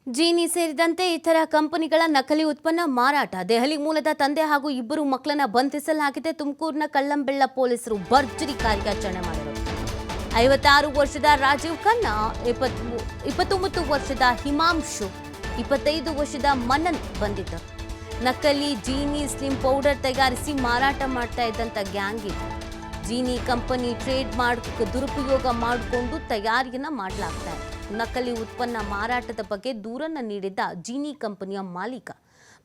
ಜೀನಿ ಸೇರಿದಂತೆ ಇತರ ಕಂಪನಿಗಳ ನಕಲಿ ಉತ್ಪನ್ನ ಮಾರಾಟ. ದೆಹಲಿ ಮೂಲದ ತಂದೆ ಹಾಗೂ ಇಬ್ಬರು ಮಕ್ಕಳನ್ನ ಬಂಧಿಸಲಾಗಿದೆ. ತುಮಕೂರಿನ ಕಳ್ಳಂಬೆಳ್ಳ ಪೊಲೀಸರು ಭರ್ಜರಿ ಕಾರ್ಯಾಚರಣೆ ಮಾಡಿದರು. 56 ವರ್ಷದ ರಾಜೀವ್ ಖನ್ನಾ, 29 ವರ್ಷದ ಹಿಮಾಂಶು, 25 ವರ್ಷದ ಮನನ್ ಬಂದಿದ್ದರು. ನಕಲಿ ಜೀನಿ ಸ್ಲಿಮ್ ಪೌಡರ್ ತಯಾರಿಸಿ ಮಾರಾಟ ಮಾಡ್ತಾ ಇದ್ದಂಥ ಗ್ಯಾಂಗ್ ಇದು. ಜೀನಿ ಕಂಪನಿ ಟ್ರೇಡ್ ಮಾರ್ಕ್ ದುರುಪಯೋಗ ಮಾಡಿಕೊಂಡು ತಯಾರಿಯನ್ನ ಮಾಡಲಾಗ್ತಾ ಇದೆ. ನಕಲಿ ಉತ್ಪನ್ನ ಮಾರಾಟದ ಬಗ್ಗೆ ದೂರನ್ನ ನೀಡಿದ್ದ ಜೀನಿ ಕಂಪನಿಯ ಮಾಲೀಕ.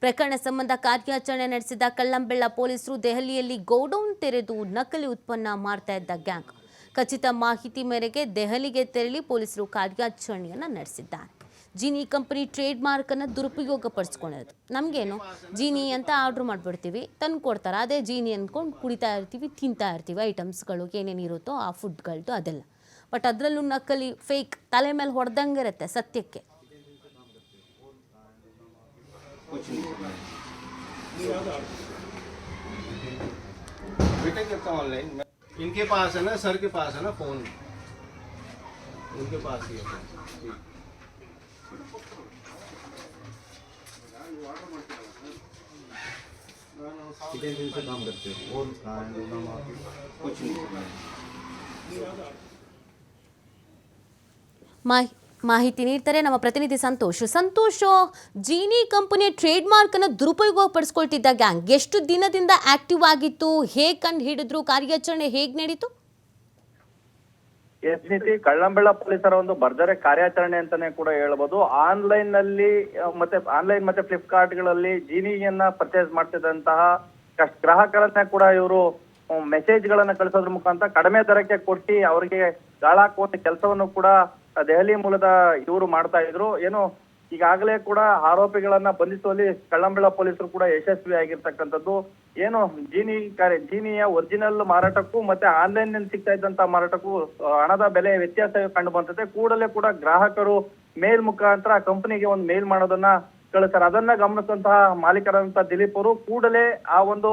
ಪ್ರಕರಣ ಸಂಬಂಧ ಕಾರ್ಯಾಚರಣೆ ನಡೆಸಿದ ಕಳ್ಳಂಬೆಳ್ಳ ಪೊಲೀಸರು ದೆಹಲಿಯಲ್ಲಿ ಗೋಡೌನ್ ತೆರೆದು ನಕಲಿ ಉತ್ಪನ್ನ ಮಾರ್ತಾ ಇದ್ದ ಗ್ಯಾಂಗ್. ಖಚಿತ ಮಾಹಿತಿ ಮೇರೆಗೆ ದೆಹಲಿಗೆ ತೆರಳಿ ಪೊಲೀಸರು ಕಾರ್ಯಾಚರಣೆಯನ್ನು ನಡೆಸಿದ್ದಾರೆ. ಜೀನಿ ಕಂಪನಿ ಟ್ರೇಡ್ ಮಾರ್ಕ್ ಅನ್ನು ದುರುಪಯೋಗ ಪಡಿಸ್ಕೊಂಡಿರೋದು. ನಮಗೇನು ಜೀನಿ ಅಂತ ಆರ್ಡ್ರ್ ಮಾಡಿಬಿಡ್ತೀವಿ, ತಂದು ಕೊಡ್ತಾರೆ. ಅದೇ ಜೀನಿ ಅಂದ್ಕೊಂಡು ಕುಡಿತಾ ಇರ್ತೀವಿ, ತಿಂತಾ ಇರ್ತೀವಿ. ಐಟಮ್ಸ್ಗಳು ಏನೇನಿರುತ್ತೋ ಆ ಫುಡ್ಗಳದ್ದು ಅದೆಲ್ಲ. ಬಟ್ ಅದರಲ್ಲೂ ನಕಲಿ ಫೇಕ್ ತಲೆ ಮೇಲೆ ಹೊಡೆದಂಗೆ ಇರುತ್ತೆ ಸತ್ಯಕ್ಕೆ. इनके पास है ना, सर के पास है ना फोन, उनके पास ही है। कितने दिन से काम करते हो? और कुछ नहीं। ಮಾಹಿತಿ ನೀಡ್ತಾರೆ ನಮ್ಮ ಪ್ರತಿನಿಧಿ ಸಂತೋಷ್. ಜೀನಿ ಕಂಪನಿಯ ಟ್ರೇಡ್ ಮಾರ್ಕ್ ಅನ್ನು ದುರುಪಯೋಗ ಪಡಿಸ್ಕೊಳ್ತಿದ್ದ ಗ್ಯಾಂಗ್ ಎಷ್ಟು ದಿನದಿಂದ ಆಕ್ಟಿವ್ ಆಗಿತ್ತು? ಹೇಗೆ ಕಂಡು ಹಿಡಿದ್ರು? ಕಾರ್ಯಾಚರಣೆ ಹೇಗೆ ನಡೀತು? ಎಸ್ನಿತಿ ಕಳ್ಳಂಬೆಳ್ಳ ಪೊಲೀಸರ ಒಂದು ಭರ್ಜರಿ ಕಾರ್ಯಾಚರಣೆ ಅಂತಾನೆ ಕೂಡ ಹೇಳ್ಬೋದು. ಆನ್ಲೈನ್ ಮತ್ತೆ ಫ್ಲಿಪ್ಕಾರ್ಟ್ ಗಳಲ್ಲಿ ಜೀನಿಯನ್ನ ಪರ್ಚೇಸ್ ಮಾಡ್ತಿದ್ದಂತಹ ಗ್ರಾಹಕರನ್ನ ಕೂಡ ಇವರು ಮೆಸೇಜ್ ಗಳನ್ನ ಕಳಿಸೋದ್ರ ಮುಖಾಂತರ ಕಡಿಮೆ ದರಕ್ಕೆ ಕೊಟ್ಟು ಅವರಿಗೆ ಗಾಳಾಕುವಂತ ಕೆಲಸವನ್ನು ಕೂಡ ದೆಹಲಿ ಮೂಲದ ಇವರು ಮಾಡ್ತಾ ಇದ್ರು. ಏನು ಈಗಾಗಲೇ ಕೂಡ ಆರೋಪಿಗಳನ್ನ ಬಂಧಿಸುವಲ್ಲಿ ಕಳ್ಳಂಬೆಳ್ಳ ಪೊಲೀಸರು ಕೂಡ ಯಶಸ್ವಿ ಆಗಿರ್ತಕ್ಕಂಥದ್ದು. ಏನು ಜೀನಿಯ ಒರಿಜಿನಲ್ ಮಾರಾಟಕ್ಕೂ ಮತ್ತೆ ಆನ್ಲೈನ್ ನಲ್ಲಿ ಸಿಗ್ತಾ ಇದ್ದಂತ ಮಾರಾಟಕ್ಕೂ ಹಣದ ಬೆಲೆ ವ್ಯತ್ಯಾಸ ಕಂಡು ಬಂದಿದೆ. ಕೂಡಲೇ ಕೂಡ ಗ್ರಾಹಕರು ಮೇಲ್ ಮುಖಾಂತರ ಕಂಪನಿಗೆ ಒಂದು ಮೇಲ್ ಮಾಡೋದನ್ನ ಕಳಿಸ್ತಾರೆ. ಅದನ್ನ ಗಮನಿಸಿದಂತಹ ಮಾಲೀಕರಾದಂತಹ ದಿಲೀಪ್ ಅವರು ಕೂಡಲೇ ಆ ಒಂದು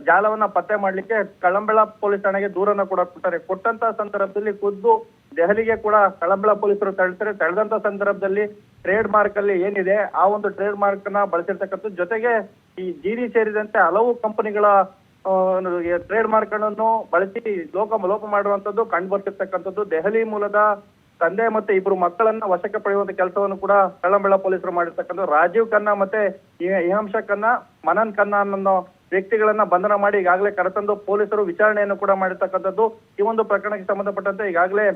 ಜಾಲವನ್ನ ಪತ್ತೆ ಮಾಡ್ಲಿಕ್ಕೆ ಕಳ್ಳಂಬೆಳ್ಳ ಪೊಲೀಸ್ ಠಾಣೆಗೆ ದೂರನ್ನ ಕೂಡ ಕೊಟ್ಟಾರೆ. ಕೊಟ್ಟಂತ ಸಂದರ್ಭದಲ್ಲಿ ಖುದ್ದು ದೆಹಲಿಗೆ ಕೂಡ ಕಳ್ಳಂಬೆಳ್ಳ ಪೊಲೀಸರು ತೆರಳ್ತಾರೆ. ತೆಳೆದಂತ ಸಂದರ್ಭದಲ್ಲಿ ಟ್ರೇಡ್ ಮಾರ್ಕ್ ಅಲ್ಲಿ ಏನಿದೆ ಆ ಒಂದು ಟ್ರೇಡ್ ಮಾರ್ಕ್ ನ ಬಳಸಿರ್ತಕ್ಕಂಥ ಜೊತೆಗೆ ಈ ಜೀನಿ ಸೇರಿದಂತೆ ಹಲವು ಕಂಪನಿಗಳ ಟ್ರೇಡ್ ಮಾರ್ಕ್ ಅನ್ನು ಬಳಸಿ ಲೋಪ ಮಾಡುವಂತದ್ದು ಕಂಡು ಬರ್ತಿರ್ತಕ್ಕಂಥದ್ದು. ದೆಹಲಿ ಮೂಲದ ತಂದೆ ಮತ್ತೆ ಇಬ್ಬರು ಮಕ್ಕಳನ್ನ ವಶಕ್ಕೆ ಪಡೆಯುವಂತ ಕೆಲಸವನ್ನು ಕೂಡ ಕಳ್ಳಂಬೆಳ್ಳ ಪೊಲೀಸರು ಮಾಡಿರ್ತಕ್ಕಂಥ. ರಾಜೀವ್ ಖನ್ನಾ ಮತ್ತೆ ಹಿಮಾಂಶ ಖನ್ನಾ, ಮನನ್ ಖನ್ನಾ ಅನ್ನೋ ವ್ಯಕ್ತಿಗಳನ್ನ ಬಂಧನ ಮಾಡಿ ಈಗಾಗಲೇ ಕರೆತಂದು ಪೊಲೀಸರು ವಿಚಾರಣೆಯನ್ನು ಕೂಡ ಮಾಡಿರ್ತಕ್ಕಂಥದ್ದು. ಈ ಒಂದು ಪ್ರಕರಣಕ್ಕೆ ಸಂಬಂಧಪಟ್ಟಂತೆ ಈಗಾಗಲೇ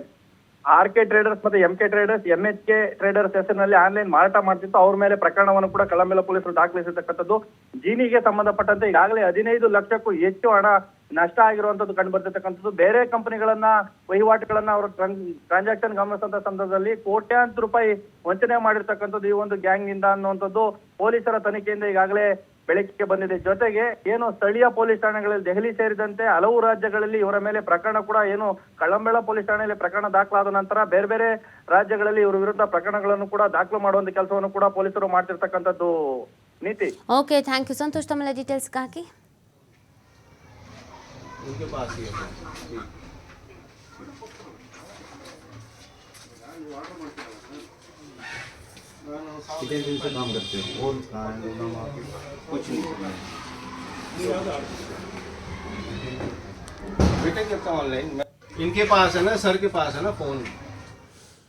RK ಟ್ರೇಡರ್ಸ್ ಮತ್ತೆ MK ಟ್ರೇಡರ್ಸ್, MHK ಟ್ರೇಡರ್ಸ್ ಹೆಸರಿನಲ್ಲಿ ಆನ್ಲೈನ್ ಮಾರಾಟ ಮಾಡ್ತಿತ್ತು. ಅವ್ರ ಮೇಲೆ ಪ್ರಕರಣವನ್ನು ಕೂಡ ಕಳ್ಳಂಬೆಳ್ಳ ಪೊಲೀಸರು ದಾಖಲಿಸಿರ್ತಕ್ಕಂಥದ್ದು. ಜೀನಿಗೆ ಸಂಬಂಧಪಟ್ಟಂತೆ ಈಗಾಗಲೇ 15 ಲಕ್ಷಕ್ಕೂ ಹೆಚ್ಚು ಹಣ ನಷ್ಟ ಆಗಿರುವಂತದ್ದು ಕಂಡು ಬರ್ತಿರ್ತಕ್ಕಂಥದ್ದು. ಬೇರೆ ಕಂಪನಿಗಳನ್ನ ವಹಿವಾಟುಗಳನ್ನ ಅವರು ಟ್ರಾನ್ಸಾಕ್ಷನ್ ಗಮನಿಸಿದಂತ ಸಂದರ್ಭದಲ್ಲಿ ಕೋಟ್ಯಾಂತರ ರೂಪಾಯಿ ವಂಚನೆ ಮಾಡಿರ್ತಕ್ಕಂಥದ್ದು ಈ ಒಂದು ಗ್ಯಾಂಗ್ ನಿಂದ ಅನ್ನುವಂಥದ್ದು ಪೊಲೀಸರ ತನಿಖೆಯಿಂದ ಈಗಾಗಲೇ ಬೆಳಕಿಗೆ ಬಂದಿದೆ. ಜೊತೆಗೆ ಏನು ಸ್ಥಳೀಯ ಪೊಲೀಸ್ ಠಾಣೆಗಳಲ್ಲಿ ದೆಹಲಿ ಸೇರಿದಂತೆ ಹಲವು ರಾಜ್ಯಗಳಲ್ಲಿ ಇವರ ಮೇಲೆ ಪ್ರಕರಣ ಕೂಡ ಏನು ಕಳ್ಳಂಬೆಳ್ಳ ಪೊಲೀಸ್ ಠಾಣೆಯಲ್ಲಿ ಪ್ರಕರಣ ದಾಖಲಾದ ನಂತರ ಬೇರೆ ಬೇರೆ ರಾಜ್ಯಗಳಲ್ಲಿ ಇವರ ವಿರುದ್ಧ ಪ್ರಕರಣಗಳನ್ನು ಕೂಡ ದಾಖಲು ಮಾಡುವಂತ ಕೆಲಸವನ್ನು ಕೂಡ ಪೊಲೀಸರು ಮಾಡ್ತಿರ್ತಕ್ಕಂಥದ್ದು. ನೀತಿ. ಓಕೆ, ಥ್ಯಾಂಕ್ ಯು ಸಂತೋಷ್ ತಮ್ಮೆಲ್ಲ ಡೀಟೇಲ್ಸ್ಗಾಗಿ. उनके पास ही है। कितने दिन से काम करते हो? और कुछ नहीं। बेटे करता ऑनलाइन। इनके पास है ना, सर के पास है ना फोन,